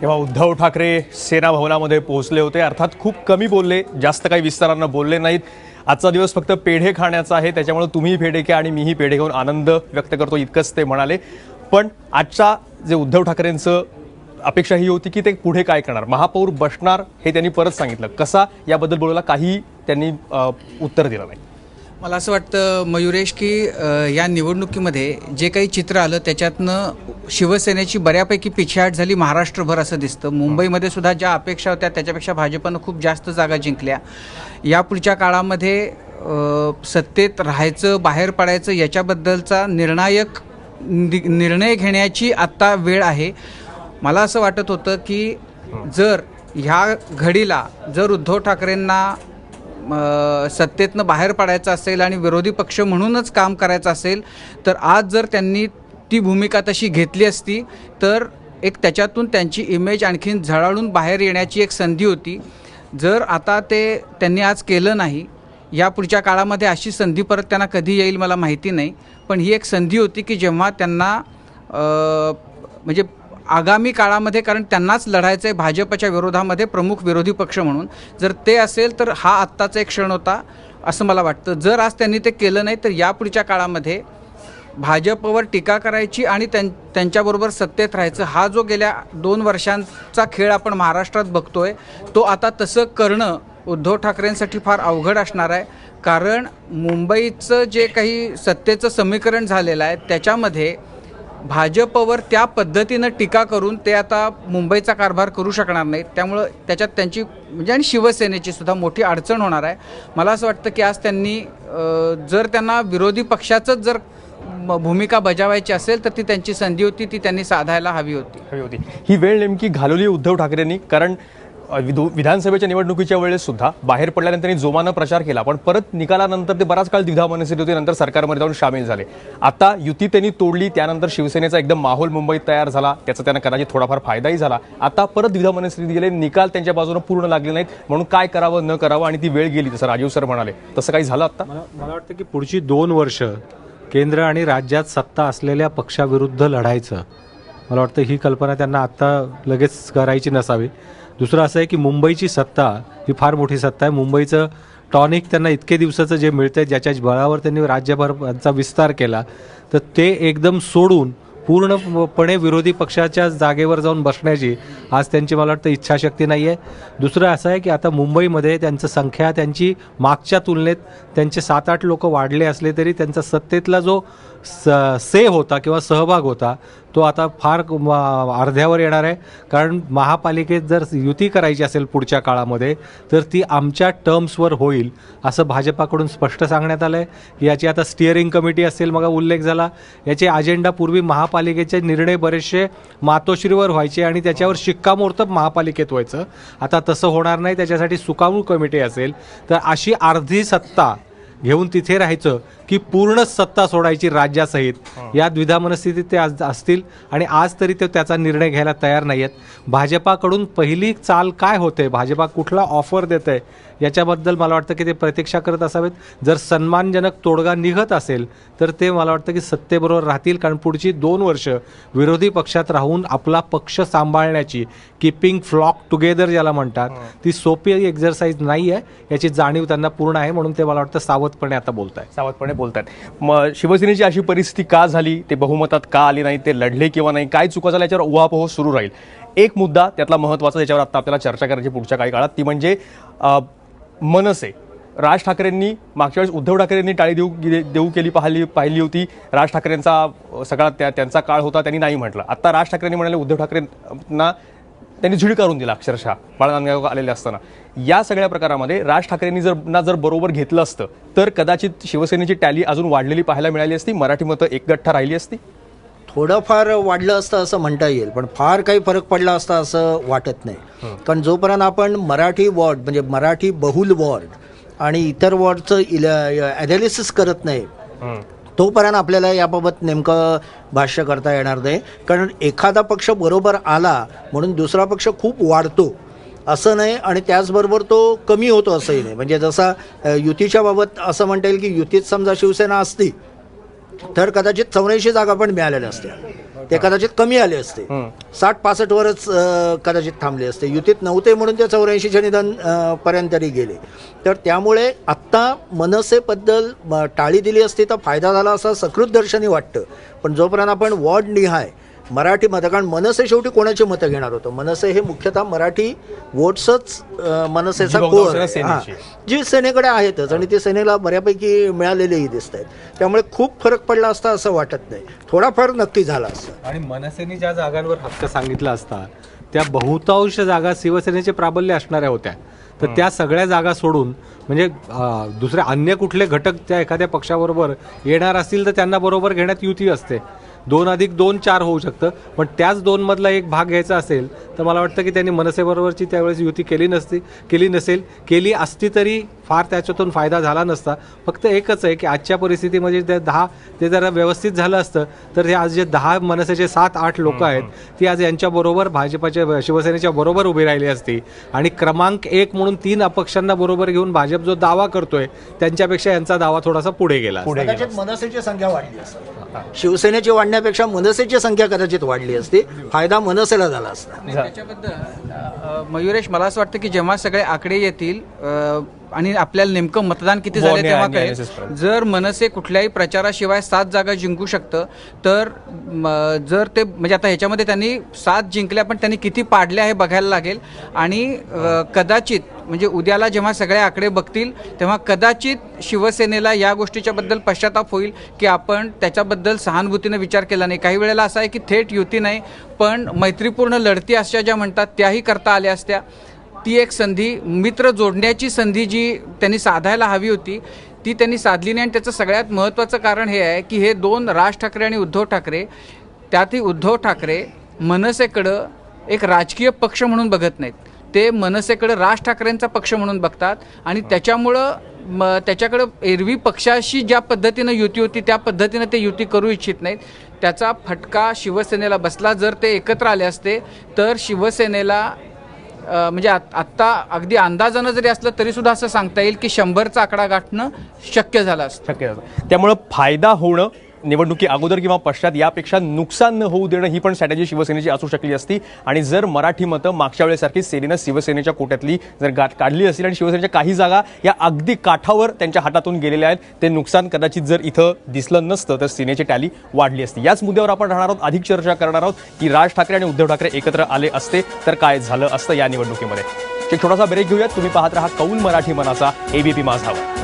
तेव्हा उद्धव ठाकरे सेना भवनामध्ये पोहोचले होते. अर्थात खूप कमी बोलले, जास्त काही विस्तारानं बोलले नाहीत. आजचा दिवस फक्त पेढे खाण्याचा आहे, त्याच्यामुळे तुम्हीही पेढे घ्या आणि मीही पेढे घेऊन आनंद व्यक्त करतो, इतकंच ते म्हणाले. पण आजच्या जे उद्धव ठाकरेंचं अपेक्षा ही होती की ते पुढे काय करणार, महापौर बसणार हे त्यांनी परत सांगितलं. कसा याबद्दल बोलायला काही त्यांनी उत्तर दिलं नाही. मला असं वाटतं मयुरेश की या निवडणुकीमध्ये जे काही चित्र आलं त्याच्यातनं शिवसेनेची बऱ्यापैकी पिछेहाट झाली महाराष्ट्रभर असं दिसतं. मुंबईमध्ये सुद्धा ज्या अपेक्षा होत्या त्याच्यापेक्षा भाजपनं खूप जास्त जागा जिंकल्या. या पुढच्या काळामध्ये सत्तेत राहायचं बाहेर पडायचं याच्याबद्दलचा निर्णय घेण्याची आत्ता वेळ आहे. मला असं वाटत होतं की जर ह्या घडीला जर उद्धव ठाकरेंना सत्तेतनं बाहेर पडायचं असेल आणि विरोधी पक्ष म्हणूनच काम करायचं असेल तर आज जर त्यांनी ती भूमिका तशी घेतली असती तर एक त्याच्यातून त्यांची इमेज आणखीन झळाळून बाहेर येण्याची एक संधी होती. जर आता त्यांनी आज केलं नाही, या पुढच्या काळामध्ये अशी संधी परत त्यांना कधी येईल मला माहिती नाही. पण ही एक संधी होती की जेव्हा त्यांना म्हणजे आगामी काळामध्ये, कारण त्यांनाच लढायचं आहे भाजपच्या विरोधामध्ये प्रमुख विरोधी पक्ष म्हणून, जर ते असेल तर हा आत्ताचा एक क्षण होता असं मला वाटतं. जर आज त्यांनी ते केलं नाही तर यापुढच्या काळामध्ये भाजपवर टीका करायची आणि त्यांच्याबरोबर सत्तेत राहायचं, हा जो गेल्या 2 वर्षांचा खेळ आपण महाराष्ट्रात बघतोय तो आता तसं करणं उद्धव ठाकरेंसाठी फार अवघड असणार आहे. कारण मुंबईचं जे काही सत्तेचं समीकरण झालेलं आहे त्याच्यामध्ये भाजपवर त्या पद्धतीनं टीका करून ते आता मुंबईचा कारभार करू शकणार नाहीत. त्यामुळं त्याच्यात त्यांची म्हणजे आणि शिवसेनेची सुद्धा मोठी अडचण होणार आहे. मला असं वाटतं की आज त्यांनी जर त्यांना विरोधी पक्षाचंच जर भूमिका बजावायची असेल तर ती त्यांची संधी होती, ती त्यांनी साधायला हवी होती. ही वेळ नेमकी घालवली उद्धव ठाकरेंनी, कारण विधानसभेच्या निवडणुकीच्या वेळेस सुद्धा बाहेर पडल्यानंतर त्यांनी जोमानं प्रचार केला, पण परत निकालानंतर ते बराच काळ द्विधा मनस्थिती होती. नंतर सरकारमध्ये जाऊन सामील झाले. आता युती त्यांनी तोडली, त्यानंतर शिवसेनेचा एकदम माहोल मुंबईत तयार झाला, त्याचा त्यांना कदाचित थोडाफार फायदाही झाला. आता परत द्विधा मनस्थितीत गेले, निकाल त्यांच्या बाजूने पूर्ण लागले नाहीत, म्हणून काय करावं न करावं आणि ती वेळ गेली, जसं राजीव सर म्हणाले तसं काही झालं. आता मला वाटतं की पुढची 2 वर्ष केंद्र आणि राज्यात सत्ता असलेल्या पक्षाविरुद्ध लढायचं, मला वाटतं ही कल्पना त्यांना आत्ता लगेच करायची नसावी. दुसरं असं आहे की मुंबईची सत्ता ही फार मोठी सत्ता आहे. मुंबईचं टॉनिक त्यांना इतके दिवसाचं जे मिळतं आहे, ज्याच्या बळावर त्यांनी राज्यभराचा विस्तार केला, तर ते एकदम सोडून पूर्णपणे विरोधी पक्षाच्या जागेवर जाऊन बसण्याची आज त्यांची मला वाटतं इच्छाशक्ती नाही आहे. दुसरं असं आहे की आता मुंबईमध्ये त्यांचं संख्या त्यांची मागच्या तुलनेत त्यांचे 7-8 लोक वाढले असले तरी त्यांचा सत्तेतला जो से होता किंवा सहभाग होता तो आता फार अर्ध्यावर येणार आहे. कारण महापालिकेत जर युती करायची असेल पुढच्या काळामध्ये तर ती आमच्या टर्म्सवर होईल असं भाजपाकडून स्पष्ट सांगण्यात आलं आहे. याची आता स्टिअरिंग कमिटी असेल, मग उल्लेख झाला, याचे अजेंडा पूर्वी महापालिकेचे निर्णय बरेचसे मातोश्रीवर व्हायचे आणि त्याच्यावर शिक्कामोर्तब महापालिकेत व्हायचं. आता तसं होणार नाही, त्याच्यासाठी सुकाणू कमिटी असेल. तर अशी अर्धी सत्ता घेऊन तिथे राहायचं की पूर्ण सत्ता सोडायची राज्यासहित, या द्विधा मनस्थितीत ते आज असतील आणि आज तरी ते त्याचा निर्णय घ्यायला तयार नाही आहेत. भाजपाकडून पहिली चाल काय होते, भाजपा कुठला ऑफर देत आहे याच्याबद्दल मला वाटतं की ते प्रतीक्षा करत असावेत. जर सन्मानजनक तोडगा निघत असेल तर ते मला वाटतं की सत्तेबरोबर राहतील, कारण पुढची 2 वर्ष विरोधी पक्षात राहून आपला पक्ष सांभाळण्याची, कीपिंग फ्लॉक टुगेदर ज्याला म्हणतात, ती सोपी एक्झरसाईज नाही आहे, याची जाणीव त्यांना पूर्ण आहे. म्हणून ते मला वाटतं सावधपणे आता बोलतात. मग शिवसेनेची अशी परिस्थिती का झाली, ते बहुमतात का आली नाही, ते लढले किंवा नाही, काय चुका झाल्या, याच्यावर उहापोह सुरू राहील. एक मुद्दा त्यातला महत्त्वाचा ज्याच्यावर आता आपल्याला चर्चा करायची पुढच्या काही काळात, ती म्हणजे मनसे. राज ठाकरेंनी मागच्या वेळेस उद्धव ठाकरेंनी टाळी देऊ केली पाहिली होती. राज ठाकरेंचा सगळा त्यांचा काळ होता, त्यांनी नाही म्हटलं. आता राज ठाकरेंनी म्हणाले उद्धव ठाकरेंना त्यांनी झिडकारून दिला अक्षरशः बाळानांदगाव आलेले असताना. या सगळ्या प्रकारामध्ये राज ठाकरेंनी जर बरोबर घेतलं असतं तर कदाचित शिवसेनेची टॅली अजून वाढलेली पाहायला मिळाली असती, मराठी मतं एकगठ्ठा राहिली असती. थोडंफार वाढलं असतं असं म्हणता येईल, पण फार काही फरक पडला असता असं वाटत नाही. कारण जोपर्यंत आपण मराठी वॉर्ड म्हणजे मराठी बहुल वॉर्ड आणि इतर वॉर्डचं ॲनालिसिस करत नाही तोपर्यंत आपल्याला याबाबत नेमकं भाष्य करता येणार नाही. कारण एखादा पक्ष बरोबर आला म्हणून दुसरा पक्ष खूप वाढतो असं नाही आणि त्याचबरोबर तो कमी होतो असंही नाही. म्हणजे जसा युतीच्या बाबत असं म्हणता येईल की युतीत समजा शिवसेना असती तर कदाचित 84 जागा पण मिळालेल्या असत्या, ते कदाचित कमी आले असते, 60-65 वरच कदाचित थांबले असते. युतीत नव्हते म्हणून ते 84च्या निदान पर्यंत तरी गेले. तर त्यामुळे आत्ता मनसेबद्दल टाळी दिली असती तर फायदा झाला असं सकृत दर्शनी वाटतं. पण जोपर्यंत आपण वॉर्ड निहाय मराठी मतं, कारण मनसे शेवटी कोणाची मतं घेणार होतं, मनसे हे मुख्यतः मराठी वोट्सच मनसेचा जी कोर बहुतांश आहे. सेनेची. जी सेनेकडे आहेतच आणि ते सेनेला बऱ्यापैकी मिळालेलेही दिसत आहेत. त्यामुळे खूप फरक पडला असता असं वाटत नाही, थोडाफार नक्की झाला असता. आणि मनसेने ज्या जागांवर हक्क सांगितला असता त्या बहुतांश जागा शिवसेनेचे प्राबल्य असणाऱ्या होत्या. तर त्या सगळ्या जागा सोडून म्हणजे दुसरे अन्य कुठले घटक त्या एखाद्या पक्षाबरोबर येणार असतील तर त्यांना बरोबर घेण्यात युती असते. 2+2 4 होऊ शकतं, पण त्याच 2मधला एक भाग घ्यायचा असेल तर मला वाटतं की त्यांनी मनसेबरोबरची त्यावेळेस युती केली नसेल. केली असती तरी फार त्याच्यातून फायदा झाला नसता. फक्त एकच आहे की आजच्या परिस्थितीमध्ये ते 10 ते जरा व्यवस्थित झालं असतं तर हे आज जे 10 मनसेचे 7-8 लोक आहेत ती आज यांच्याबरोबर भाजपाच्या शिवसेनेच्या बरोबर उभी राहिली असती आणि क्रमांक 1 म्हणून 3 अपक्षांना बरोबर घेऊन भाजप जो दावा करतोय त्यांच्यापेक्षा यांचा दावा थोडासा पुढे गेला असता. कदाचित मनसेची संख्या वाढली असती, शिवसेनेची वाढण्यापेक्षा मनसेची संख्या कदाचित वाढली असती, फायदा मनसेला झाला असता. त्याच्याबद्दल मयुरेश, मला असं वाटतं की जेव्हा सगळे आकडे येतील आणि आपल्याला नेमकं मतदान किती झाले तेव्हा कळेल. जर मनसे कुठल्याही प्रचाराशिवाय 7 जागा जिंकू शकतं तर जर ते म्हणजे आता ह्याच्यामध्ये त्यांनी 7 जिंकल्या पण त्यांनी किती पाडल्या हे बघायला लागेल. आणि कदाचित म्हणजे उद्याला जेव्हा सगळे आकडे बघतील तेव्हा कदाचित शिवसेनेला या गोष्टीच्या बद्दल पश्चाताप होईल की आपण त्याच्याबद्दल सहानुभूतीने विचार केला नाही. काही वेळेला असं आहे की थेट युती नाही पण मैत्रीपूर्ण लढती अशा ज्या म्हणतात त्याही करता आल्या असत्या. ती एक संधी, मित्र जोडण्याची संधी जी त्यांनी साधायला हवी होती ती त्यांनी साधली नाही. आणि त्याचं सगळ्यात महत्त्वाचं कारण हे आहे की हे 2 राज ठाकरे आणि उद्धव ठाकरे, त्यातही उद्धव ठाकरे मनसेकडं एक राजकीय पक्ष म्हणून बघत नाहीत, ते मनसेकडं राज ठाकरेंचा पक्ष म्हणून बघतात. आणि त्याच्यामुळं त्याच्याकडं एरवी पक्षाशी ज्या पद्धतीनं युती होती त्या पद्धतीनं ते युती करू इच्छित नाहीत. त्याचा फटका शिवसेनेला बसला. जर ते एकत्र आले असते तर शिवसेनेला म्हणजे आत्ता अगदी अंदाजानं जरी असलं तरी सुद्धा असं सांगता येईल की 100चा आकडा गाठणं शक्य झालं असतं. त्यामुळं फायदा होणं निवडणुकी अगोदर किंवा पश्चात यापेक्षा नुकसान न होऊ देणं ही पण स्ट्रॅटेजी शिवसेनेची असू शकली असती. आणि जर मराठी मतं मागच्या वेळेसारखी सेनेनं शिवसेनेच्या कोट्यातली जर काढली असतील आणि शिवसेनेच्या काही जागा या अगदी काठावर त्यांच्या हातातून गेलेल्या आहेत, ते नुकसान कदाचित जर इथं दिसलं नसतं तर सेनेची टॅली वाढली असती. याच मुद्द्यावर आपण राहणार आहोत, अधिक चर्चा करणार आहोत की राज ठाकरे आणि उद्धव ठाकरे एकत्र आले असते तर काय झालं असतं या निवडणुकीमध्ये. एक छोटासा ब्रेक घेऊयात. तुम्ही पाहत राहा कौल मराठी मनाचा ABP माझावर.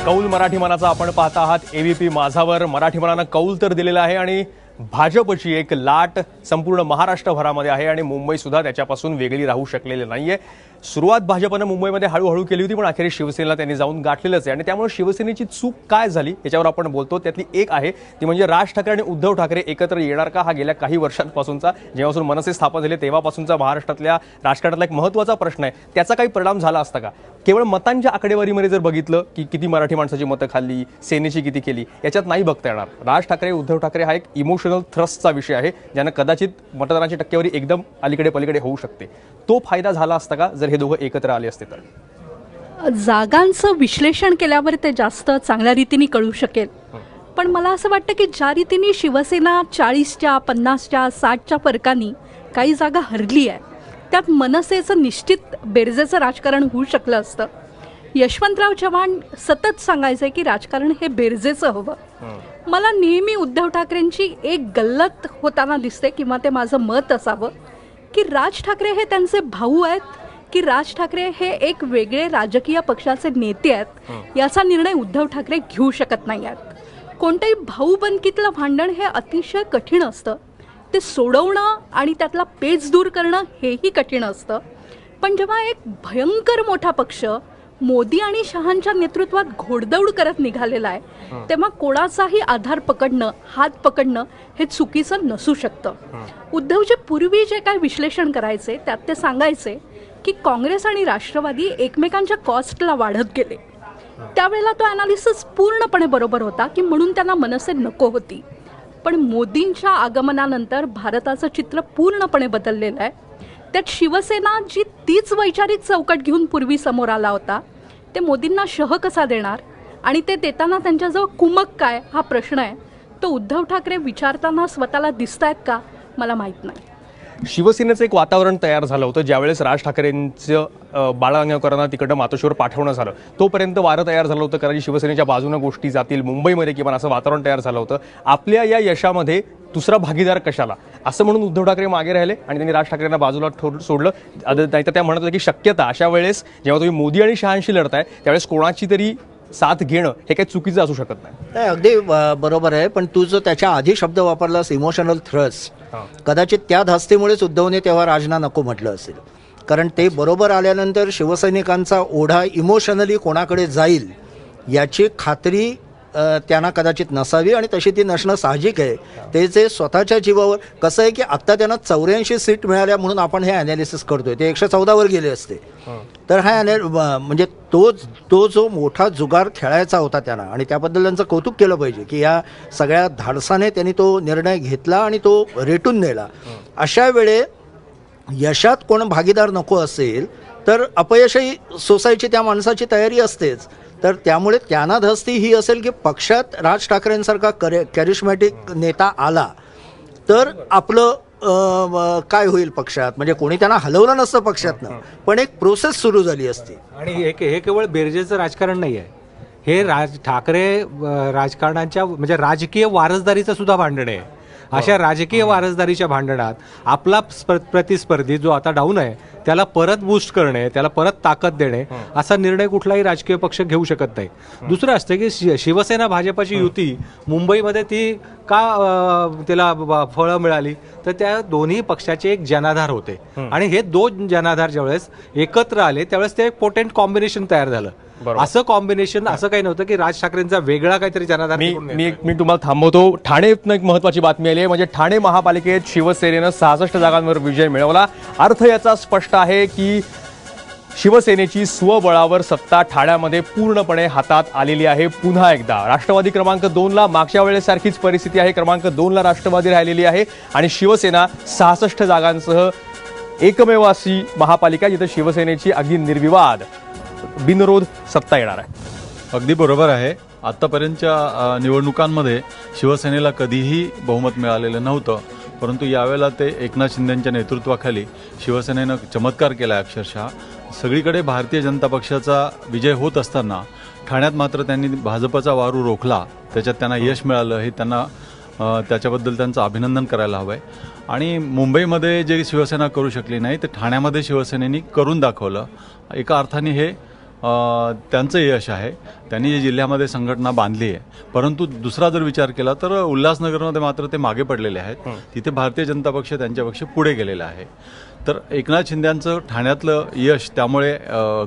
कौल मराठी मनाचा आपण पाहत आहात ABP माझावर. मराठी मनानं कौल तर दिलेला आहे आणि भाजपची एक लाट संपूर्ण महाराष्ट्रभरामध्ये आहे आणि मुंबई सुद्धा त्याच्यापासून वेगळी राहू शकलेली नाहीये. सुरुवात भाजपनं मुंबईमध्ये हळूहळू केली होती पण अखेरीस शिवसेनेला त्यांनी जाऊन गाठलेलंच आहे. आणि त्यामुळे शिवसेनेची चूक काय झाली याच्यावर आपण बोलतो. त्यातली एक आहे ती म्हणजे राज ठाकरे आणि उद्धव ठाकरे एकत्र येणार का, हा गेल्या काही वर्षांपासूनचा, जेव्हापासून मनसे स्थापन झाले तेव्हापासूनचा महाराष्ट्रातल्या राजकारणातला एक महत्त्वाचा प्रश्न आहे. त्याचा काही परिणाम झाला असता का? केवळ मतांच्या आकडेवारीमध्ये जर बघितलं की किती मराठी माणसाची मतं खाल्ली, सेनेची किती केली, याच्यात नाही बघता येणार. राज ठाकरे उद्धव ठाकरे हा एक इमोशनल थ्रस्टचा विषय आहे ज्यानं कदाचित मतदानाची टक्केवारी एकदम अलीकडे पलीकडे होऊ शकते. तो फायदा झाला असता का जर हे दोघं एकत्र आले असते तर? जागांचं विश्लेषण केल्यावर ते जास्त चांगल्या रीतीने कळू शकेल. पण मला असं वाटतं की ज्या रीतीने शिवसेना 40च्या 50च्या 60च्या फरकाने काही जागा हरली आहे त्यात मनसेचं निश्चित बेरजेचं राजकारण होऊ शकलं असतं. यशवंतराव चव्हाण सतत सांगायचं की राजकारण हे बेरजेचं हवं. मला नेहमी उद्धव ठाकरेंची एक गल्लत होताना दिसते किंवा ते माझं मत असावं की राज ठाकरे हे त्यांचे भाऊ आहेत की राज ठाकरे हे एक वेगळे राजकीय पक्षाचे नेते आहेत याचा निर्णय उद्धव ठाकरे घेऊ शकत नाही आहेत. कोणत्याही भाऊबंदकीतलं भांडण हे अतिशय कठीण असतं. ते सोडवणं आणि त्यातला पेच दूर करणं हेही कठीण असतं. पण जेव्हा एक भयंकर मोठा पक्ष मोदी आणि शहांच्या नेतृत्वात घोडदौड करत निघालेला आहे, तेव्हा कोणाचाही आधार पकडणं, हात पकडणं हे चुकीचं नसू शकतं. उद्धवजी पूर्वी जे काय विश्लेषण करायचे त्यात ते सांगायचे की काँग्रेस आणि राष्ट्रवादी एकमेकांच्या कॉस्टला वाढत गेले. त्यावेळेला तो ॲनालिसिस पूर्णपणे बरोबर होता की म्हणून त्यांना मनसे नको होती. पण मोदींच्या आगमनानंतर भारताचं चित्र पूर्णपणे बदललेलं आहे. त्यात शिवसेना जी तीच वैचारिक चौकट घेऊन पूर्वी समोर आला होता, ते मोदींना शह कसा देणार आणि ते देताना त्यांच्याजवळ कुमक काय हा प्रश्न आहे. तो उद्धव ठाकरे विचारताना स्वतःला दिसत आहेत का मला माहीत नाही. शिवसेनेचं एक वातावरण तयार झालं होतं ज्यावेळेस राज ठाकरेंचं बाळगंगावकरांना तिकडं मातोश्रीवर पाठवणं झालं, तोपर्यंत वारं तयार झालं होतं कारण शिवसेनेच्या बाजूनं गोष्टी जातील, मुंबईमध्ये किंवा असं वातावरण तयार झालं होतं. आपल्या या यशामध्ये दुसरा भागीदार कशाला असं म्हणून उद्धव ठाकरे मागे राहिले आणि त्यांनी राज ठाकरेंना बाजूला सोडलं. नाहीतर त्या म्हणत होत्या की शक्यता अशा वेळेस जेव्हा तुम्ही मोदी आणि शहांशी लढताय त्यावेळेस कोणाची तरी साथ घेणं हे काही चुकीचं असू शकत नाही. नाही, अगदी बरोबर आहे. पण तू जो त्याच्या आधी शब्द वापरलास इमोशनल थ्रस्ट, कदाचित त्या धास्तीमुळेच उद्धवने तेव्हा राजना नको म्हटलं असेल. कारण ते बरोबर आल्यानंतर शिवसैनिकांचा ओढा इमोशनली कोणाकडे जाईल याची खात्री त्यांना कदाचित नसावी आणि तशी ती नसणं साहजिक आहे. ते जे स्वतःच्या जीवावर कसं आहे की आत्ता त्यांना 84 सीट मिळाल्या म्हणून आपण हे ॲनालिसिस करतोय, ते 114वर गेले असते तर हा म्हणजे तो जो मोठा जुगार खेळायचा होता त्यांना आणि त्याबद्दल त्यांचं कौतुक केलं पाहिजे की या सगळ्या धाडसाने त्यांनी तो निर्णय घेतला आणि तो रेटून नेला. अशा वेळे यशात कोण भागीदार नको असेल तर अपयशही सोसायची त्या माणसाची तयारी असतेच. तर त्यामुळे त्यांना धस्ती ही असेल की पक्षात राज ठाकरेंसारखा कॅरिस्मॅटिक नेता आला तर आपलं काय होईल पक्षात, म्हणजे कोणी त्यांना हलवलं नसतं पक्षातनं पण एक प्रोसेस सुरू झाली असती. आणि हे केवळ बेरजेचं राजकारण नाही आहे, हे ठाकरे राजकारणाच्या म्हणजे राजकीय वारसदारीचं सुद्धा भांडण आहे. अशा राजकीय वारसदारीच्या भांडणात आपला प्रतिस्पर्धी जो आता डाऊन आहे त्याला परत बूस्ट करणे, त्याला परत ताकद देणे असा निर्णय कुठलाही राजकीय पक्ष घेऊ शकत नाही. दुसरं असतं की शिवसेना भाजपाची युती मुंबईमध्ये ती का त्याला फळं मिळाली तर त्या दोन्ही पक्षाचे एक जनाधार होते आणि हे दोन जनाधार ज्यावेळेस एकत्र आले त्यावेळेस ते एक पोटेंट कॉम्बिनेशन तयार झालं. असं कॉम्बिनेशन असं काही नव्हतं की राज ठाकरेंचा वेगळा काहीतरी जनाधार. मी तुम्हाला थांबवतो. ठाणेतनं एक महत्वाची बातमी आली आहे, म्हणजे ठाणे महापालिकेत शिवसेनेनं 66 जागांवर विजय मिळवला. अर्थ याचा स्पष्ट आहे की शिवसेनेची स्वबळावर सत्ता ठाण्यामध्ये पूर्णपणे हातात आलेली आहे. पुन्हा एकदा राष्ट्रवादी क्रमांक 2ला मागच्या वेळेसारखीच परिस्थिती आहे, क्रमांक 2ला राष्ट्रवादी राहिलेली आहे आणि शिवसेना 66 जागांसह एकमेव अशी महापालिका जिथे शिवसेनेची अगदी निर्विवाद बिनविरोध सत्ता येणार आहे. अगदी बरोबर आहे. आत्तापर्यंतच्या निवडणुकांमध्ये शिवसेनेला कधीही बहुमत मिळालेलं नव्हतं, परंतु यावेळेला ते एकनाथ शिंदेंच्या नेतृत्वाखाली शिवसेनेनं चमत्कार केला आहे. अक्षरशः सगळीकडे भारतीय जनता पक्षाचा विजय होत असताना ठाण्यात मात्र त्यांनी भाजपचा वारू रोखला, त्याच्यात त्यांना यश मिळालं. हे त्यांना त्याच्याबद्दल त्यांचं अभिनंदन करायला हवं आहे. आणि मुंबईमध्ये जे शिवसेना करू शकली नाही ते ठाण्यामध्ये शिवसेनेनी करून दाखवलं. एका अर्थाने हे त्यांचं यश आहे. त्यांनी जे जिल्ह्यामध्ये संघटना बांधली आहे, परंतु दुसरा जर विचार केला तर उल्हासनगरमध्ये मात्र ते मागे पडलेले आहेत. तिथे भारतीय जनता पक्ष त्यांच्यापेक्षा पुढे गेलेला आहे. तर एकनाथ शिंदेंचं ठाण्यातलं यश त्यामुळे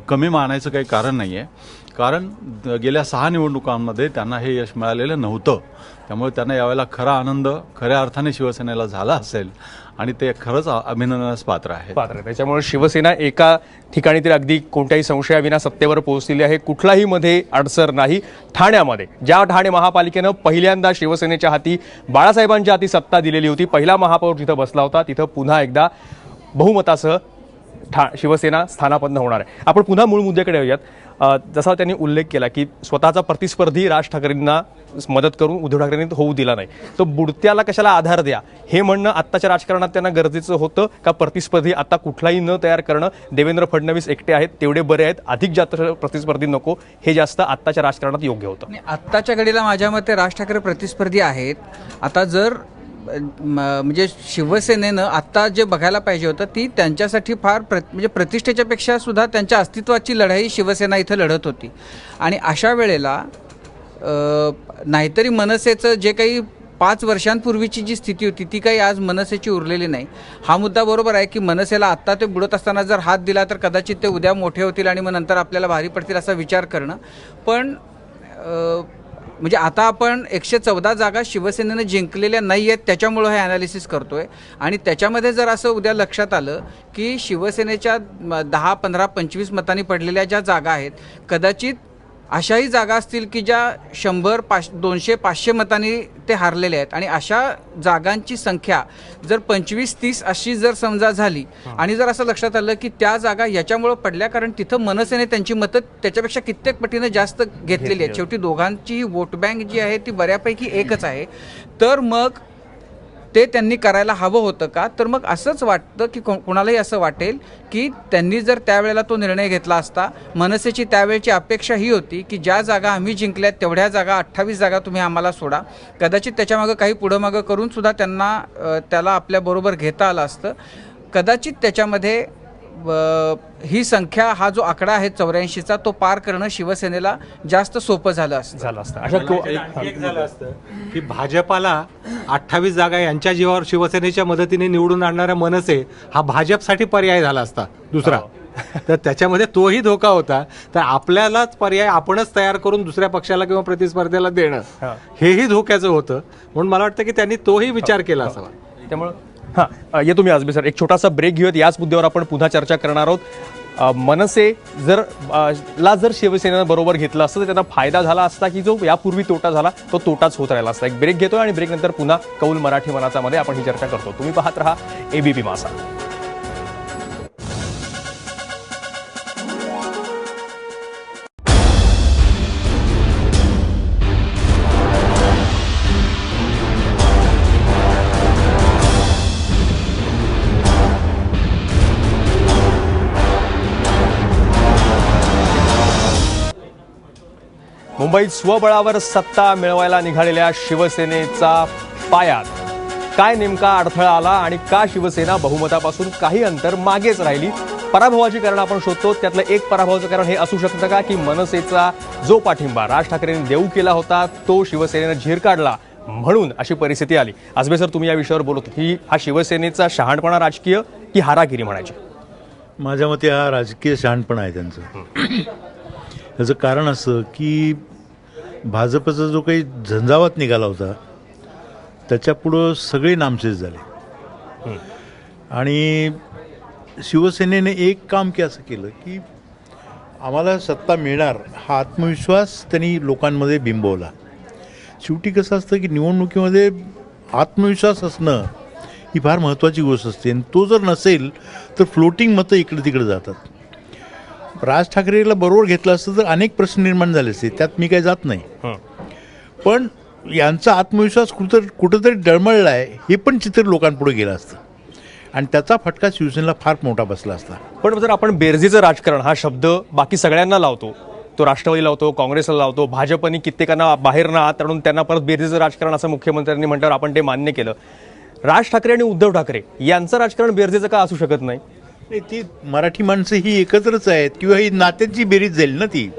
कमी मानायचं काही कारण नाही आहे, कारण गेल्या 6 निवडणुकांमध्ये त्यांना हे यश मिळालेलं नव्हतं. त्यामुळे त्यांना यावेळेला खरा आनंद खऱ्या अर्थाने शिवसेनेला झाला असेल आणि ते खरंच अभिनंदनास पात्र आहे. त्याच्यामुळे शिवसेना एका ठिकाणी तरी अगदी कोणत्याही संशयाविना सत्तेवर पोहोचलेली आहे. कुठलाही मध्ये अडसर नाही. ठाण्यामध्ये ज्या ठाणे महापालिकेनं पहिल्यांदा शिवसेनेच्या हाती बाळासाहेबांच्या हाती सत्ता दिलेली होती, पहिला महापौर जिथं बसला होता, तिथं पुन्हा एकदा बहुमतासह शिवसेना स्थानापन्न होणार आहे. आपण पुन्हा मूळ मुद्द्याकडे येऊयात. जसा त्यांनी उल्लेख केला की स्वतःचा प्रतिस्पर्धी राज ठाकरेंना मदत करून उद्धव ठाकरेंनी होऊ दिला नाही, तर बुडत्याला कशाला आधार द्या हे म्हणणं आत्ताच्या राजकारणात त्यांना गरजेचं होतं का? प्रतिस्पर्धी आता कुठलाही न तयार करणं, देवेंद्र फडणवीस एकटे आहेत तेवढे बरे आहेत, अधिक जास्त प्रतिस्पर्धी नको, हे जास्त आत्ताच्या राजकारणात योग्य होतं? आत्ताच्या घडीला माझ्या मते राज ठाकरे प्रतिस्पर्धी आहेत. आता जर म्हणजे शिवसेनेनं आत्ता जे बघायला पाहिजे होतं ती त्यांच्यासाठी फार म्हणजे प्रतिष्ठेच्या पेक्षा सुद्धा त्यांच्या अस्तित्वाची लढाई शिवसेना इथं लढत होती. आणि अशा वेळेला नाहीतरी मनसेचं जे काही 5 वर्षांपूर्वीची जी स्थिती होती ती काही आज मनसेची उरलेली नाही. हा मुद्दा बरोबर आहे की मनसेला आत्ता ते बुडत असताना जर हात दिला तर कदाचित ते उद्या मोठे होतील आणि मग नंतर आपल्याला भारी पडतील असा विचार करणं. पण म्हणजे आता आपण 114 जागा शिवसेनेनं जिंकलेल्या नाही आहेत त्याच्यामुळं हे ॲनालिसिस करतोय. आणि त्याच्यामध्ये जर असं उद्या लक्षात आलं की शिवसेनेच्या 10, 15, 25 मतांनी पडलेल्या ज्या जागा आहेत कदाचित अशाही जागा असतील की ज्या 100, 200, 500 मतांनी ते हारलेले आहेत. आणि अशा जागांची संख्या जर 25-30 अशी जर समजा झाली आणि जर असं लक्षात आलं की त्या जागा याच्यामुळं पडल्या कारण तिथं मनसेने त्यांची मतं त्याच्यापेक्षा कित्येक पटीनं जास्त घेतलेली आहेत. शेवटी दोघांची वोट बँक जी आहे ती बऱ्यापैकी एकच आहे. तर मग ते त्यांनी करायला हवं होतं का? तर मग असंच वाटतं की कोणालाही असं वाटेल की त्यांनी जर त्यावेळेला तो निर्णय घेतला असता. मनसेची त्यावेळची अपेक्षा ही होती की ज्या जागा आम्ही जिंकल्यात तेवढ्या जागा 28 जागा तुम्ही आम्हाला सोडा. कदाचित त्याच्यामागं काही पुढं मागं करून सुद्धा त्याला आपल्याबरोबर घेता आलं असतं. कदाचित त्याच्यामध्ये ही संख्या हा जो आकडा आहे 84चा तो पार करणं शिवसेनेला जास्त सोपं झालं असतं. अशा एक झालं असतं की भाजपाला 28 जागा यांच्या जीवावर शिवसेनेच्या मदतीने निवडून आणणाऱ्या मनसे हा भाजपसाठी पर्याय झाला असता दुसरा. तर त्याच्यामध्ये तोही धोका होता. तर आपल्यालाच पर्याय आपणच तयार करून दुसऱ्या पक्षाला किंवा प्रतिस्पर्ध्याला देणं हेही धोक्याचं होतं. म्हणून मला वाटतं की त्यांनी तोही विचार केला असावा. त्यामुळं येतो मी आजबे सर. एक छोटासा ब्रेक घेऊयात. याच मुद्द्यावर आपण पुन्हा चर्चा करणार आहोत. मनसे जर शिवसेनेनं बरोबर घेतलं असतं तर त्यांना फायदा झाला असता की जो यापूर्वी तोटा झाला तो तोटाच होत राहिला असता. एक ब्रेक घेतोय आणि ब्रेकनंतर पुन्हा कौल मराठी मनाचा मध्ये आपण ही चर्चा करतो. तुम्ही पाहत रहा एबीपी माझा. मुंबईत स्वबळावर सत्ता मिळवायला निघालेल्या शिवसेनेचा पायात काय नेमका अडथळा आला आणि का शिवसेना बहुमतापासून काही अंतर मागेच राहिली? पराभवाची कारण आपण शोधतो. त्यातलं एक पराभवाचं कारण हे असू शकतं का की मनसेचा जो पाठिंबा राज ठाकरेंनी देऊ केला होता तो शिवसेनेनं झीर काढला म्हणून अशी परिस्थिती आली. आजबे सर तुम्ही या विषयावर बोलत की हा शिवसेनेचा शहाणपणा राजकीय की हारागिरी म्हणायची? माझ्या मते हा राजकीय शहाणपणा आहे त्यांचं. याचं कारण असं की भाजपचा जो काही झंझावात निघाला होता त्याच्यापुढं सगळे नामशेष झाले. आणि शिवसेनेने एक काम असं केलं की आम्हाला सत्ता मिळणार हा आत्मविश्वास त्यांनी लोकांमध्ये बिंबवला. शेवटी कसं असतं की निवडणुकीमध्ये आत्मविश्वास असणं ही फार महत्त्वाची गोष्ट असते. आणि तो जर नसेल तर फ्लोटिंग मतं इकडे तिकडे जातात. राज ठाकरेला बरोबर घेतलं असतं तर अनेक प्रश्न निर्माण झाले असते, त्यात मी काही जात नाही. पण यांचा आत्मविश्वास कुठंतरी डळमळला आहे हे पण चित्र लोकांपुढे गेलं असतं आणि त्याचा फटका शिवसेनेला फार मोठा बसला असता. पण जर आपण बेरजेचं राजकारण हा शब्द बाकी सगळ्यांना लावतो, तो राष्ट्रवादी लावतो, काँग्रेसला लावतो, भाजपनी कित्येकांना बाहेरनं आत आणून त्यांना परत बेरजेचं राजकारण असं मुख्यमंत्र्यांनी म्हटल्यावर आपण ते मान्य केलं. राज ठाकरे आणि उद्धव ठाकरे यांचं राजकारण बेरजेचं का असू शकत नाही? ती मराठी माणसं ही एकत्रच आहेत किंवा ही नात्यांची बेरीज जाईल ना. ती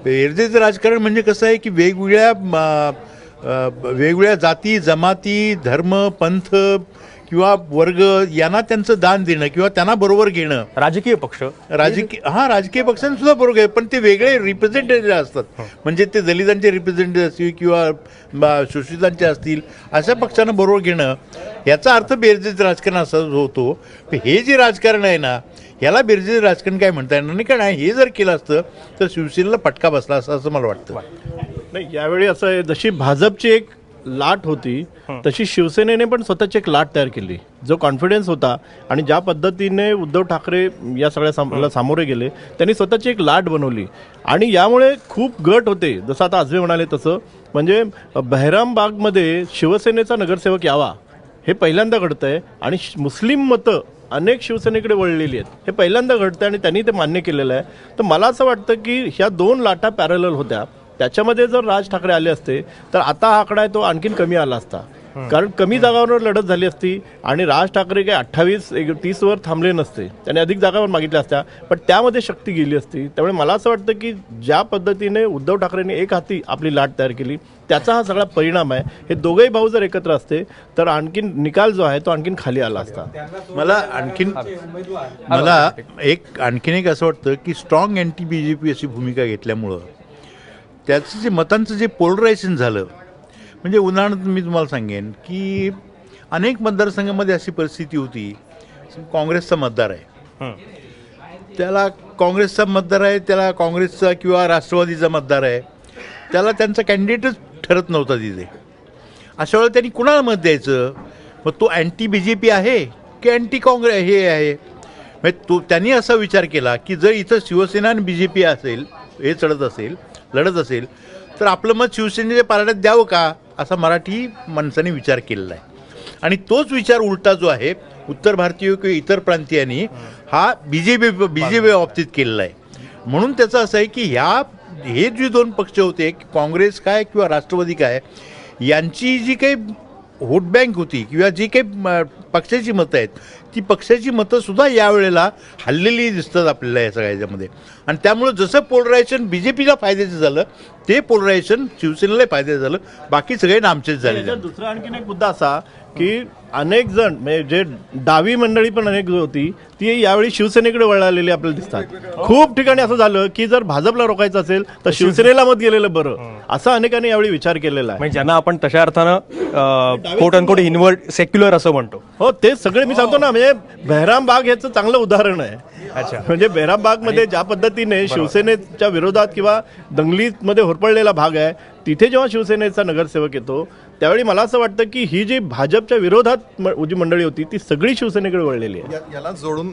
बेरजेचं राजकारण म्हणजे कसं आहे की वेगवेगळ्या जाती जमाती धर्म पंथ किंवा वर्ग यांना त्यांचं दान देणं किंवा त्यांना बरोबर घेणं. राजकीय पक्ष राजकीय पक्षांनी सुद्धा बरोबर आहे पण ते वेगळे रिप्रेझेंटेटिव्ह असतात. म्हणजे ते दलितांचे रिप्रेझेंटेटिव्ह असतील किंवा शोषितांचे असतील अशा पक्षांना बरोबर घेणं याचा अर्थ बेरजेचं राजकारण असं होतो. हे जे राजकारण आहे ना याला बेरजेचं राजकारण काय म्हणता येणार नाही. कारण हे जर केलं असतं तर शिवसेनेला फटका बसला असता असं मला वाटतं. नाही, यावेळी असं आहे जशी भाजपची एक लाट होती तशी शिवसेनेने पण स्वतःची एक लाट तयार केली. जो कॉन्फिडन्स होता आणि ज्या पद्धतीने उद्धव ठाकरे या सगळ्या सामोरे गेले त्यांनी स्वतःची एक लाट बनवली आणि यामुळे खूप गट होते. जसं आता आजवे म्हणाले तसं म्हणजे बहिरामबागमध्ये शिवसेनेचा नगरसेवक यावा हे पहिल्यांदा घडतंय आणि मुस्लिम मतं अनेक शिवसेनेकडे वळलेली आहेत हे पहिल्यांदा घडतंय आणि त्यांनी ते मान्य केलेलं आहे. तर मला असं वाटतं की ह्या दोन लाटा पॅरलल होत्या त्याच्यामध्ये जर राज ठाकरे आले असते तर आता हा आकडा आहे तो आणखीन कमी आला असता. कारण कमी जागांवर लढत झाली असती आणि राज ठाकरे काही 28-30वर थांबले नसते, त्याने अधिक जागावर मागितल्या असत्या, पण त्यामध्ये शक्ती गेली असती. त्यामुळे मला असं वाटतं की ज्या पद्धतीने उद्धव ठाकरेंनी एक हाती आपली लाट तयार केली त्याचा हा सगळा परिणाम आहे. हे दोघेही भाऊ जर एकत्र असते तर आणखीन निकाल जो आहे तो आणखीन खाली आला असता. मला आणखीन एक असं वाटतं की स्ट्रॉंग अँटी BJP अशी भूमिका घेतल्यामुळं त्याचं जे मतांचं जे पोलरायझेशन झालं, म्हणजे उदाहरणार्थ मी तुम्हाला सांगेन की अनेक मतदारसंघामध्ये अशी परिस्थिती होती, काँग्रेसचा मतदार आहे, त्याला काँग्रेसचा मतदार आहे, त्याला काँग्रेसचा किंवा राष्ट्रवादीचा मतदार आहे, त्याला त्यांचा कॅन्डिडेटच ठरत नव्हता तिथे. अशा वेळेला त्यांनी कुणाला मत द्यायचं? मग तो अँटी BJP आहे की अँटी काँग्रेस हे आहे? म्हणजे त्यांनी असा विचार केला की जर इथं शिवसेना आणि BJP असेल, हे लढत असेल तर आपलं मत शिवसेनेच्या पारड्यात द्यावं का, असा मराठी माणसाने विचार केलेला आहे. आणि तोच विचार उलटा जो आहे उत्तर भारतीय किंवा इतर प्रांतीयांनी हा BJP बाबतीत केलेला आहे. म्हणून त्याचं असं आहे की हे जे दोन पक्ष होते, काँग्रेस काय किंवा राष्ट्रवादी काय, यांची जी काही व्होट बँक होती किंवा जी काही पक्षाची मतं आहेत, ती पक्षाची मतंसुद्धा यावेळेला हल्लेली दिसतात आपल्याला या सगळ्याच्यामध्ये. आणि त्यामुळं जसं पोलरायझेशन BJPला फायद्याचं झालं, ते पोलरायझेशन शिवसेनेला फायद्याचं झालं, बाकी सगळे नामचेच झाले. दुसरा आणखीन एक मुद्दा असा की अनेक जण म्हणजे जे डावी मंडळी पण अनेक होती ती यावेळी शिवसेनेकडे वळालेली आपल्याला दिसतात. खूप ठिकाणी असं झालं की जर भाजपला रोखायचं असेल तर शिवसेनेला मत गेलेलं बरं, असं अनेकांनी यावेळी विचार केलेला आहे. म्हणजे ज्यांना आपण तशा अर्थानं कोट अनकोट इन्व्हर्ट सेक्युलर असं म्हणतो. हो, ते सगळे मी सांगतो ना, म्हणजे बेहराम बाग याचं चांगलं उदाहरण आहे. अच्छा. म्हणजे बेहराम बाग मध्ये ज्या पद्धतीने शिवसेनेच्या विरोधात किंवा दंगलीमध्ये होरपळलेला भाग आहे, तिथे जेव्हा शिवसेनेचा नगरसेवक येतो त्यावेळी मला असं वाटतं की ही जी भाजपच्या विरोधात जी मंडळी होती ती सगळी शिवसेनेकडे वळलेली आहे. याला जोडून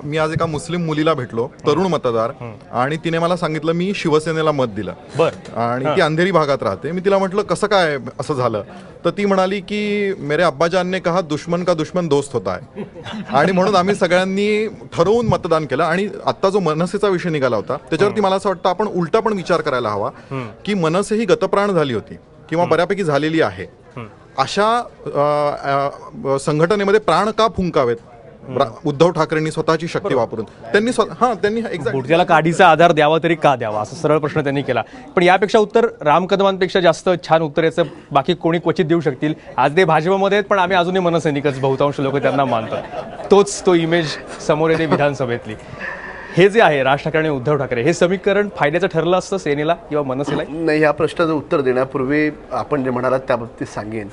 मी आज एका मुस्लिम मुलीला भेटलो, तरुण मतदार, आणि तिने मला सांगितलं मी शिवसेनेला मत दिलं. बरं. आणि ती अंधेरी भागात राहते. मी तिला म्हटलं कसं काय असं झालं, तर ती म्हणाली की मेरे अब्बाजान ने कहा दुश्मन का दुश्मन दोस्त होता है, आणि म्हणून आम्ही सगळ्यांनी ठरवून मतदान केलं. आणि आता जो मनसेचा विषय निघाला होता त्याच्यावरती मला असं वाटतं आपण उलटा पण विचार करायला हवा की मनसे ही गतप्राण झाली होती किंवा बऱ्यापैकी झालेली आहे. अशा संघटनेमध्ये प्राण का फुंकावेत? उद्धव ठाकरेंनी स्वतःची शक्ती वापरून त्यांनी त्याला काडीचा आधार द्यावा तरी का द्यावा, असा सरळ प्रश्न त्यांनी केला. पण यापेक्षा उत्तर राम कदमांपेक्षा जास्त छान उत्तर याचं बाकी कोणी क्वचित देऊ शकतील. आज ते भाजपमध्ये आहेत पण आम्ही अजूनही मनसैनिकच, बहुतांश लोक त्यांना मानतात. तो इमेज समोर येते विधानसभेतली. हे जे आहे राज ठाकरे आणि उद्धव ठाकरे, हे समीकरण फायद्याचं ठरलं असतं सेनेला किंवा मनसेला? नाही, या प्रश्नाचं उत्तर देण्यापूर्वी आपण जे म्हणालात त्या बाबतीत सांगेन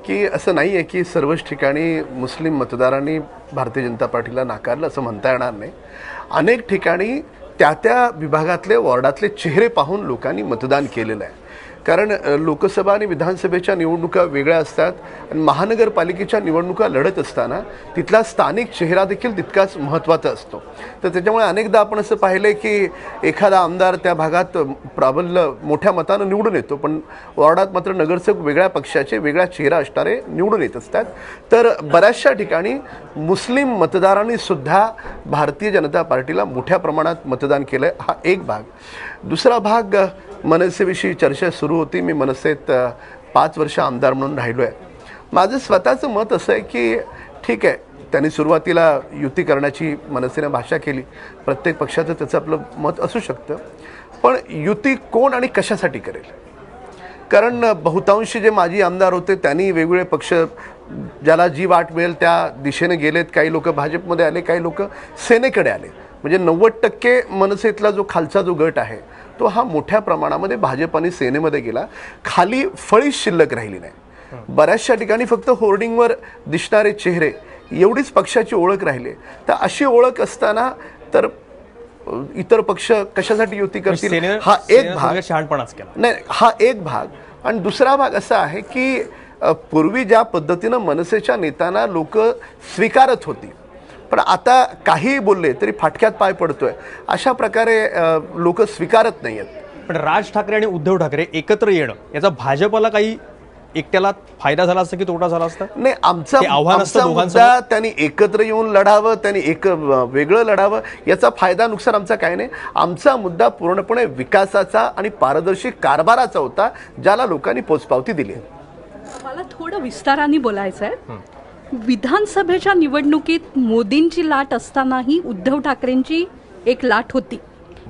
की असं नाही आहे की सर्वच ठिकाणी मुस्लिम मतदारांनी भारतीय जनता पार्टीला नाकारलं असं म्हणता येणार नाही. अनेक ठिकाणी त्या विभागातले वॉर्डातले चेहरे पाहून लोकांनी मतदान केलेलं आहे. कारण लोकसभा आणि विधानसभेच्या निवडणुका वेगळ्या असतात आणि महानगरपालिकेच्या निवडणुका लढत असताना तिथला स्थानिक चेहरा देखील तितकाच महत्त्वाचा असतो. तर त्याच्यामुळे अनेकदा आपण असं पाहिलं आहे की एखादा आमदार त्या भागात प्राबल्य मोठ्या मतानं निवडून येतो, पण वॉर्डात मात्र नगरसेवक वेगळ्या पक्षाचे वेगळा चेहरा असणारे निवडून येत असतात. तर बऱ्याचशा ठिकाणी मुस्लिम मतदारांनी सुद्धा भारतीय जनता पार्टीला मोठ्या प्रमाणात मतदान केलं आहे. हा एक भाग. दुसरा भाग, मनसेविषयी चर्चा सुरू होती. मी मनसेत 5 वर्ष आमदार म्हणून राहिलो आहे. माझं स्वतःचं मत असं आहे की ठीक आहे, त्यांनी सुरुवातीला युती करण्याची मनसेने भाषा केली. प्रत्येक पक्षाचं त्याचं आपलं मत असू शकतं, पण युती कोण आणि कशासाठी करेल? कारण बहुतांशी जे माजी आमदार होते त्यांनी वेगवेगळे पक्ष ज्याला जी वाट मिळेल त्या दिशेने गेलेत. काही लोक भाजपमध्ये आले, काही लोक सेनेकडे आले. म्हणजे 90% मनसेतला जो खालचा जो गट आहे तो हा मोठ्या प्रमाणामध्ये भाजप आणि सेनेमध्ये गेला. खाली फळीच शिल्लक राहिली नाही. बऱ्याचशा ठिकाणी फक्त होर्डिंगवर दिसणारे चेहरे एवढीच पक्षाची ओळख राहिली. तर अशी ओळख असताना तर इतर पक्ष कशासाठी युती करतील? हा एक भाग. शहाणपणाच केला नाही, हा एक भाग. आणि दुसरा भाग असा आहे की पूर्वी ज्या पद्धतीनं मनसेच्या नेत्यांना लोक स्वीकारत होती, पण आता काहीही बोलले तरी फाटक्यात पाय पडतोय, अशा प्रकारे लोक स्वीकारत नाही आहेत. पण राज ठाकरे आणि उद्धव ठाकरे एकत्र येणं याचा भाजपला काही एकट्याला फायदा झाला असता की तोटा झाला असता? नाही, आमचा मुद्दा त्यांनी एकत्र येऊन लढावं, त्यांनी एक वेगळं लढावं, याचा फायदा नुकसान आमचा काही नाही. आमचा मुद्दा पूर्णपणे विकासाचा आणि पारदर्शी कारभाराचा होता, ज्याला लोकांनी पोचपावती दिली. मला थोडं विस्ताराने बोलायचं आहे. विधानसभेच्या निवडणुकीत मोदींची लाट असतानाही उद्धव ठाकरेंची एक लाट होती,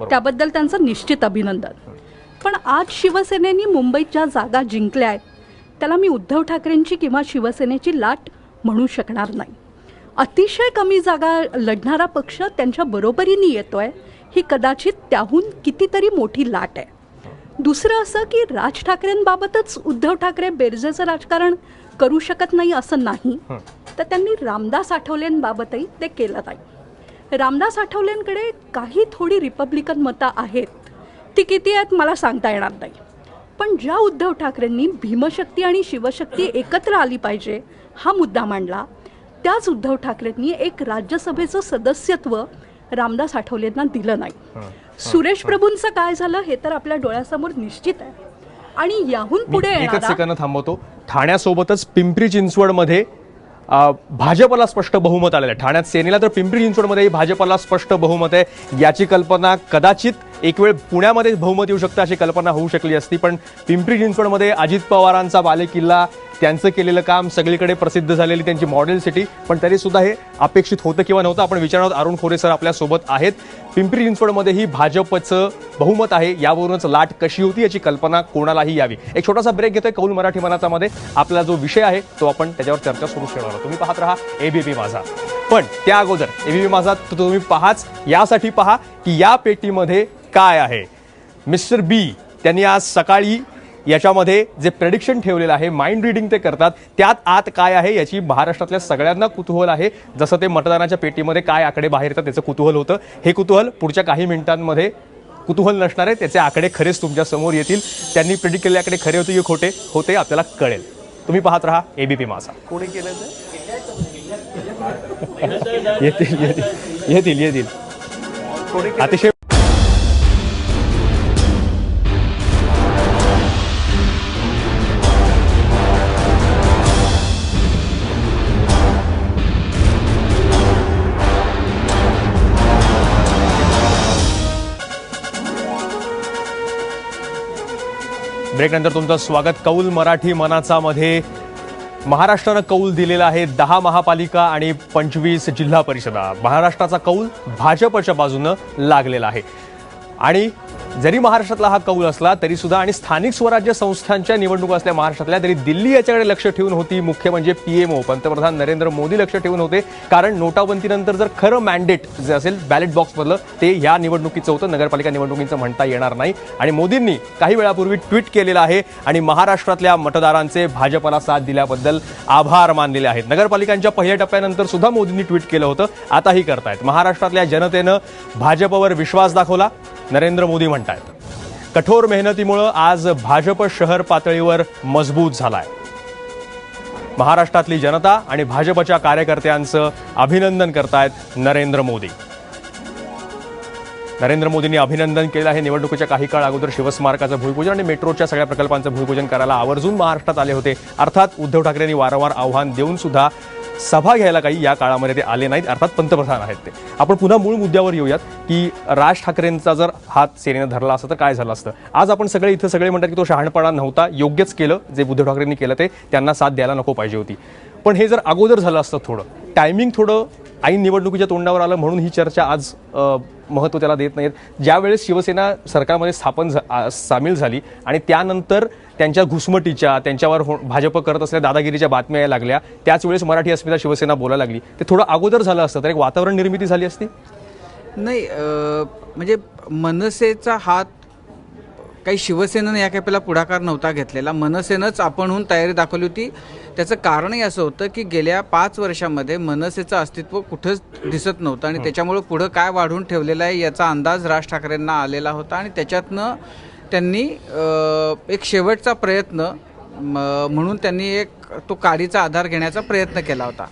त्याबद्दल त्यांचं निश्चित अभिनंदन. पण आज शिवसेनेने मुंबईत ज्या जागा जिंकल्या आहेत त्याला मी उद्धव ठाकरेंची किंवा शिवसेनेची लाट म्हणू शकणार नाही. अतिशय कमी जागा लढणारा पक्ष त्यांच्या बरोबरीने येतोय, ही कदाचित त्याहून कितीतरी मोठी लाट आहे. दुसरं असं की राज ठाकरेंबाबतच उद्धव ठाकरे बेरजेचं राजकारण करू शकत नाही असं नाही, तर त्यांनी रामदास आठवलेंबाबतही ते केलं नाही. रामदास आठवलेंकडे काही थोडी रिपब्लिकन मतं आहेत, ती किती आहेत मला सांगता येणार नाही. पण ज्या उद्धव ठाकरेंनी भीमशक्ती आणि शिवशक्ती एकत्र आली पाहिजे हा मुद्दा मांडला, त्याच उद्धव ठाकरेंनी एक राज्यसभेचं सदस्यत्व रामदास आठवलेंना दिलं नाही. सुरेश प्रभूंचं काय झालं हे तर आपल्या डोळ्यासमोर निश्चित आहे. आणि याहून पुढे एकच येणारा सेकंद थांबवतो. ठाण्यासोबतच पिंपरी चिंचवडमध्ये भाजपला स्पष्ट बहुमत आलेलं आहे. ठाण्यात सेनेला तर पिंपरी चिंचवडमध्येही भाजपला स्पष्ट बहुमत आहे. याची कल्पना कदाचित एक वेळ पुण्यामध्ये बहुमत येऊ शकतं अशी कल्पना होऊ शकली असती, पण पिंपरी चिंचवडमध्ये अजित पवारांचा बालेकिल्ला, त्यांचं केलेलं काम, सगळीकडे प्रसिद्ध झालेली त्यांची मॉडेल सिटी, पण तरी सुद्धा हे अपेक्षित होतं किंवा नव्हतं आपण विचारणार आहोत. अरुण खोरे सर आपल्यासोबत आहेत. पिंपरी चिंचवडमध्येही भाजपचं बहुमत आहे, यावरूनच लाट कशी होती याची कल्पना कोणालाही यावी. एक छोटासा ब्रेक घेतोय. कौल मराठी मनाचामध्ये आपला जो विषय आहे तो आपण त्याच्यावर चर्चा सुरू ठेवणार आहोत. तुम्ही पाहत राहा एबीपी माझा. पण त्या अगोदर एबीपी माझा तुम्ही पाहाच यासाठी पहा की या पेटीमध्ये काय आहे. मिस्टर बी त्यांनी आज सकाळी याच्यामध्ये जे प्रेडिक्शन ठेवलेलं आहे, माइंड रिडिंग ते करतात, त्यात आत काय आहे याची महाराष्ट्रातल्या सगळ्यांना कुतूहल आहे. जसं ते मतदानाच्या पेटीमध्ये काय आकडे बाहेर येतात त्याचं कुतूहल होतं, हे कुतूहल पुढच्या काही मिनिटांमध्ये कुतूहल नसणार आहे. त्याचे आकडे खरेच तुमच्या समोर येतील. त्यांनी प्रेडिक्ट केलेले आकडे खरे होते की खोटे होते आपल्याला कळेल. तुम्ही पाहत राहा एबीपी माझा. कोणी केलं येतील अतिशय ब्रेकनंतर तुमचं स्वागत. कौल मराठी मनाचा मध्ये महाराष्ट्रानं कौल दिलेला आहे 10 महापालिका आणि 25 जिल्हा परिषदा. महाराष्ट्राचा कौल भाजपच्या बाजूनं लागलेला आहे. आणि जरी महाराष्ट्रातला हा कौल असला तरी सुद्धा आणि स्थानिक स्वराज्य संस्थांच्या निवडणुका असल्या महाराष्ट्रातल्या, तरी दिल्ली याच्याकडे लक्ष ठेवून होती. मुख्य म्हणजे पीएमओ पंतप्रधान नरेंद्र मोदी लक्ष ठेवून होते, कारण नोटाबंदीनंतर जर खरं मॅन्डेट जे असेल बॅलेट बॉक्समधलं ते ह्या निवडणुकीचं होतं, नगरपालिका निवडणुकीचं म्हणता येणार नाही. आणि मोदींनी काही वेळापूर्वी ट्विट केलेलं आहे आणि महाराष्ट्रातल्या मतदारांचे भाजपला साथ दिल्याबद्दल आभार मानलेले आहेत. नगरपालिकांच्या पहिल्या टप्प्यानंतर सुद्धा मोदींनी ट्विट केलं होतं, आताही करतायत. महाराष्ट्रातल्या जनतेनं भाजपवर विश्वास दाखवला, नरेंद्र मोदी म्हणतायत. कठोर मेहनतीमुळे आज भाजप शहर पातळीवर मजबूत झालाय. महाराष्ट्रातली जनता आणि भाजपच्या कार्यकर्त्यांचं अभिनंदन करतायत नरेंद्र मोदी. नरेंद्र मोदींनी अभिनंदन केलं आहे. निवडणुकीच्या काही काळ अगोदर शिवस्मारकाचं भूमिपूजन आणि मेट्रोच्या सगळ्या प्रकल्पांचं भूमिपूजन करायला आवर्जून महाराष्ट्रात आले होते. अर्थात उद्धव ठाकरेंनी वारंवार आव्हान देऊन सुद्धा सभा घ्यायला काही या काळामध्ये ते आले नाहीत. अर्थात पंतप्रधान आहेत ते. आपण पुन्हा मूळ मुद्द्यावर येऊयात की राज ठाकरेंचा जर हात सेनेनं धरला असता तर काय झालं असतं. आज आपण सगळे म्हणतात की तो शहाणपणा नव्हता, योग्यच केलं जे उद्धव ठाकरेंनी केलं ते, त्यांना साथ द्यायला नको पाहिजे होती. पण हे जर अगोदर झालं असतं, थोडं टायमिंग थोडं ऐन निवडणुकीच्या तोंडावर आलं म्हणून ही चर्चा आज महत्त्व त्याला देत नाहीत. ज्यावेळेस शिवसेना सरकारमध्ये सामील झाली आणि त्यानंतर त्यांच्या घुसमटीच्या, त्यांच्यावर भाजप करत असलेल्या दादागिरीच्या बातम्या यायला लागल्या, त्याच वेळेस मराठी अस्मिता शिवसेना बोलायला लागली. ते थोडं अगोदर झालं असतं तर एक वातावरण निर्मिती झाली असती. नाही, म्हणजे मनसेचा हात काही शिवसेनेनं या कॅपेला पुढाकार नव्हता घेतलेला. मनसेनंच आपणहून तयारी दाखवली होती. त्याचं कारणही असं होतं की गेल्या 5 वर्षामध्ये मनसेचं अस्तित्व कुठंच दिसत नव्हतं आणि त्याच्यामुळं पुढं काय वाढवून ठेवलेलं आहे याचा अंदाज राज ठाकरेंना आलेला होता आणि त्याच्यातनं त्यांनी एक शेवटचा प्रयत्न म्हणून त्यांनी एक तो काडीचा आधार घेण्याचा प्रयत्न केला होता.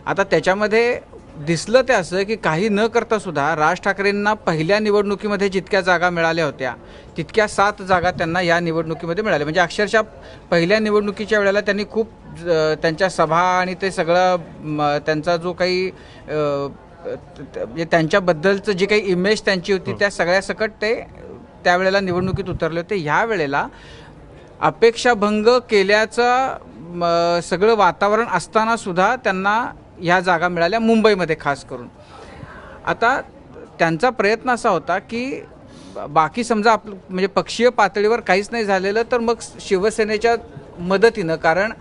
आता त्याच्यामध्ये दिसलं ते असं की काही न करता सुद्धा राज ठाकरेंना पहिल्या निवडणुकीमध्ये जितक्या जागा मिळाल्या होत्या तितक्या 7 जागा त्यांना या निवडणुकीमध्ये मिळाल्या. म्हणजे अक्षरशः पहिल्या निवडणुकीच्या वेळेला त्यांनी खूप त्यांच्या सभा आणि ते सगळं त्यांचा जो काही त्यांच्याबद्दलचं जी काही इमेज त्यांची होती त्या सगळ्या सकट ते त्यावेळेला निवडणुकीत उतरले होते. ह्या वेळेला अपेक्षाभंग केल्याचा सगळं वातावरण असताना सुद्धा त्यांना ह्या जागा मिळाल्या, मुंबईमध्ये खास करून. आता त्यांचा प्रयत्न असा होता की बाकी समजा म्हणजे पक्षीय पातळीवर काहीच नाही झालेलं तर मग शिवसेनेच्या मदतीनं, कारण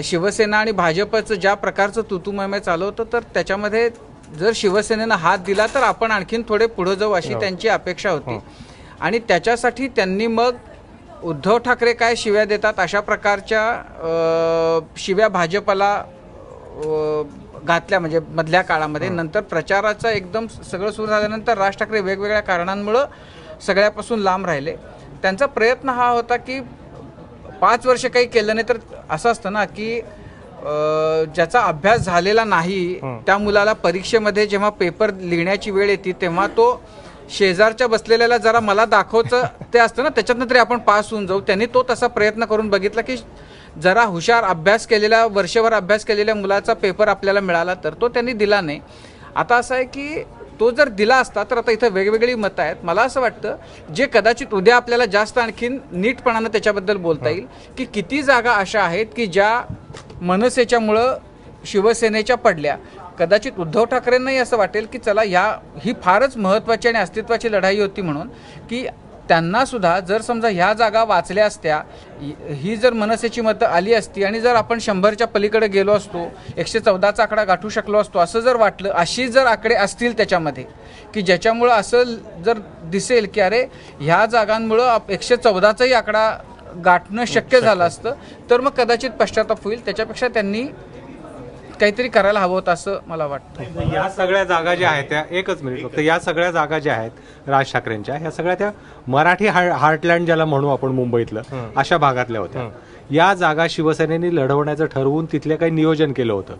शिवसेना आणि भाजपचं ज्या प्रकारचं तुतुमय चालू होतं तर त्याच्यामध्ये जर शिवसेनेनं हात दिला तर आपण आणखीन थोडे पुढं जाऊ अशी त्यांची अपेक्षा होती. आणि त्याच्यासाठी त्यांनी मग उद्धव ठाकरे काय शिव्या देतात अशा प्रकारच्या शिव्या भाजपला घातल्या, म्हणजे मधल्या काळामध्ये. नंतर प्रचाराचं एकदम सगळं सुरू झाल्यानंतर राज ठाकरे वेगवेगळ्या कारणांमुळं सगळ्यापासून लांब राहिले. त्यांचा प्रयत्न हा होता की 5 वर्ष काही केलं नाही तर असं असतं ना की ज्याचा अभ्यास झालेला नाही त्या मुलाला परीक्षेमध्ये जेव्हा पेपर लिहिण्याची वेळ येते तेव्हा तो शेजारच्या बसलेल्याला जरा मला दाखवचं ते असतं ना, त्याच्यातनं तरी आपण पास होऊन जाऊ. त्यांनी तो तसा प्रयत्न करून बघितला की जरा हुशार अभ्यास केलेल्या, वर्षभर अभ्यास केलेल्या मुलाचा पेपर आपल्याला मिळाला तर तो त्यांनी दिला नाही. आता असं आहे की तो जर दिला असता तर आता इथं वेगवेगळी मतं आहेत. मला असं वाटतं जे कदाचित उद्या आपल्याला जास्त आणखीन नीटपणानं त्याच्याबद्दल बोलता येईल की किती जागा अशा आहेत की ज्या मनसेच्यामुळं शिवसेनेच्या पडल्या. कदाचित उद्धव ठाकरेंनाही असं वाटेल की चला ही फारच महत्त्वाची आणि अस्तित्वाची लढाई होती म्हणून, की त्यांना सुद्धा जर समजा ह्या जागा वाचल्या असत्या, ही जर मनसेची मतं आली असती आणि जर आपण 100च्या पलीकडे गेलो असतो, 114चा आकडा गाठू शकलो असतो असं जर वाटलं, अशी जर आकडे असतील त्याच्यामध्ये की ज्याच्यामुळं असं जर दिसेल की अरे ह्या जागांमुळं 114चाही आकडा गाठणं शक्य झालं असतं तर मग कदाचित पश्चाताप होईल. त्याच्यापेक्षा त्यांनी काहीतरी करायला हवं होतं असं मला वाटतं. या सगळ्या जागा ज्या आहेत त्या, एकच मिनिट फक्त, या सगळ्या जागा ज्या आहेत राज ठाकरेंच्या, ह्या सगळ्या त्या मराठी हार्टलँड ज्याला म्हणू आपण मुंबईतलं, अशा भागातल्या होत्या. या जागा शिवसेनेने लढवण्याचं ठरवून तिथले काही नियोजन केलं होतं.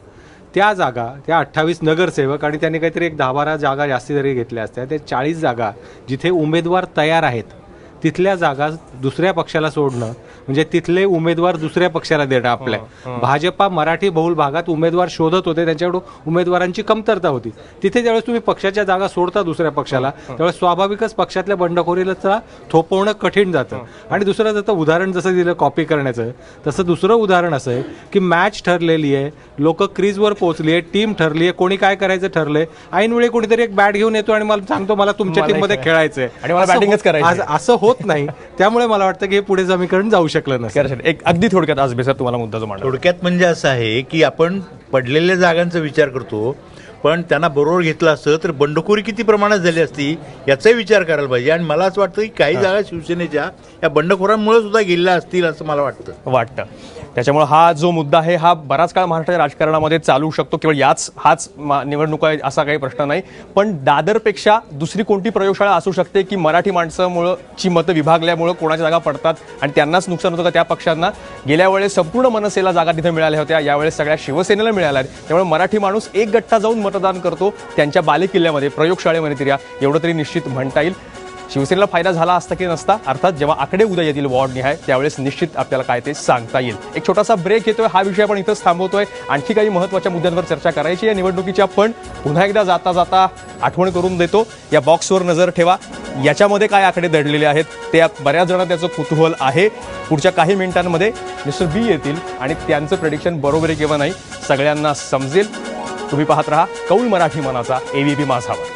त्या जागा, त्या 28 नगरसेवक आणि त्यांनी काहीतरी एक 10-12 जागा जास्ती जरी घेतल्या असत्या, ते 40 जागा जिथे उमेदवार तयार आहेत तिथल्या जागा दुसऱ्या पक्षाला सोडणं म्हणजे तिथले उमेदवार दुसऱ्या पक्षाला देणं. आपल्या भाजपा मराठी बहुल भागात उमेदवार शोधत होते, त्यांच्याकडून उमेदवारांची कमतरता होती. तिथे ज्यावेळेस तुम्ही पक्षाच्या जागा सोडता दुसऱ्या पक्षाला त्यावेळेस स्वाभाविकच पक्षातल्या बंडखोरीला थोपवणं कठीण जातं. आणि दुसरं जसं उदाहरण जसं दिलं कॉपी करण्याचं, तसं दुसरं उदाहरण असं आहे की मॅच ठरलेली आहे, लोक क्रीजवर पोहोचली आहे, टीम ठरली आहे, कोणी काय करायचं ठरलंय, ऐनवेळी कोणीतरी एक बॅट घेऊन येतो आणि मला सांगतो मला तुमच्या टीममध्ये खेळायचंय आणि मला बॅटिंगच करायचं, असं होत नाही. त्यामुळे मला वाटतं की हे पुढे समीकरण जाऊ शकलं नसेल. एक अगदी थोडक्यात आज बेसर तुम्हाला मुद्दा जो मांडला. थोडक्यात म्हणजे असं आहे की आपण पडलेल्या जागांचा विचार करतो, पण त्यांना बरोबर घेतलं असतं तर बंडखोरी किती प्रमाणात झाली असती याचाही विचार करायला पाहिजे. आणि मला असं वाटतं की काही जागा शिवसेनेच्या या बंडखोरांमुळे सुद्धा गेल्या असतील असं मला वाटतं. त्याच्यामुळे हा जो मुद्दा आहे हा बराच काळ महाराष्ट्राच्या राजकारणामध्ये चालू शकतो. केवळ हाच निवडणुका असा काही प्रश्न नाही, पण दादरपेक्षा दुसरी कोणती प्रयोगशाळा असू शकते की मराठी माणसामुळं ची मतं विभागल्यामुळं कोणाच्या जागा पडतात आणि त्यांनाच नुकसान होतं का त्या पक्षांना. गेल्या वेळेस संपूर्ण मनसेला जागा तिथे मिळाल्या होत्या, यावेळेस सगळ्या शिवसेनेला मिळाल्या आहेत. त्यामुळे मराठी माणूस एक गट्टा जाऊन मतदान करतो त्यांच्या बालेकिल्ल्यामध्ये, प्रयोगशाळेमध्ये तरी एवढं तरी निश्चित म्हणता येईल. शिवसेनेला फायदा झाला असता की नसता, अर्थात जेव्हा आकडे उद्या येतील वॉर्ड निहाय त्यावेळेस निश्चित आपल्याला काय ते सांगता येईल. एक छोटासा ब्रेक येतोय, हा विषय आपण इथंच थांबवतोय. आणखी काही महत्त्वाच्या मुद्द्यांवर चर्चा करायची या निवडणुकीची. आपण पुन्हा एकदा जाता जाता आठवण करून देतो, या बॉक्सवर नजर ठेवा, याच्यामध्ये काय आकडे दडलेले आहेत ते बऱ्याच जणांना त्याचं कुतूहल आहे. पुढच्या काही मिनिटांमध्ये मिस्टर बी येतील आणि त्यांचं प्रेडिक्शन बरोबर आहे किंवा नाही सगळ्यांना समजेल. तुम्ही पाहत रहा कौल मराठी मनाचा ABP माझावर.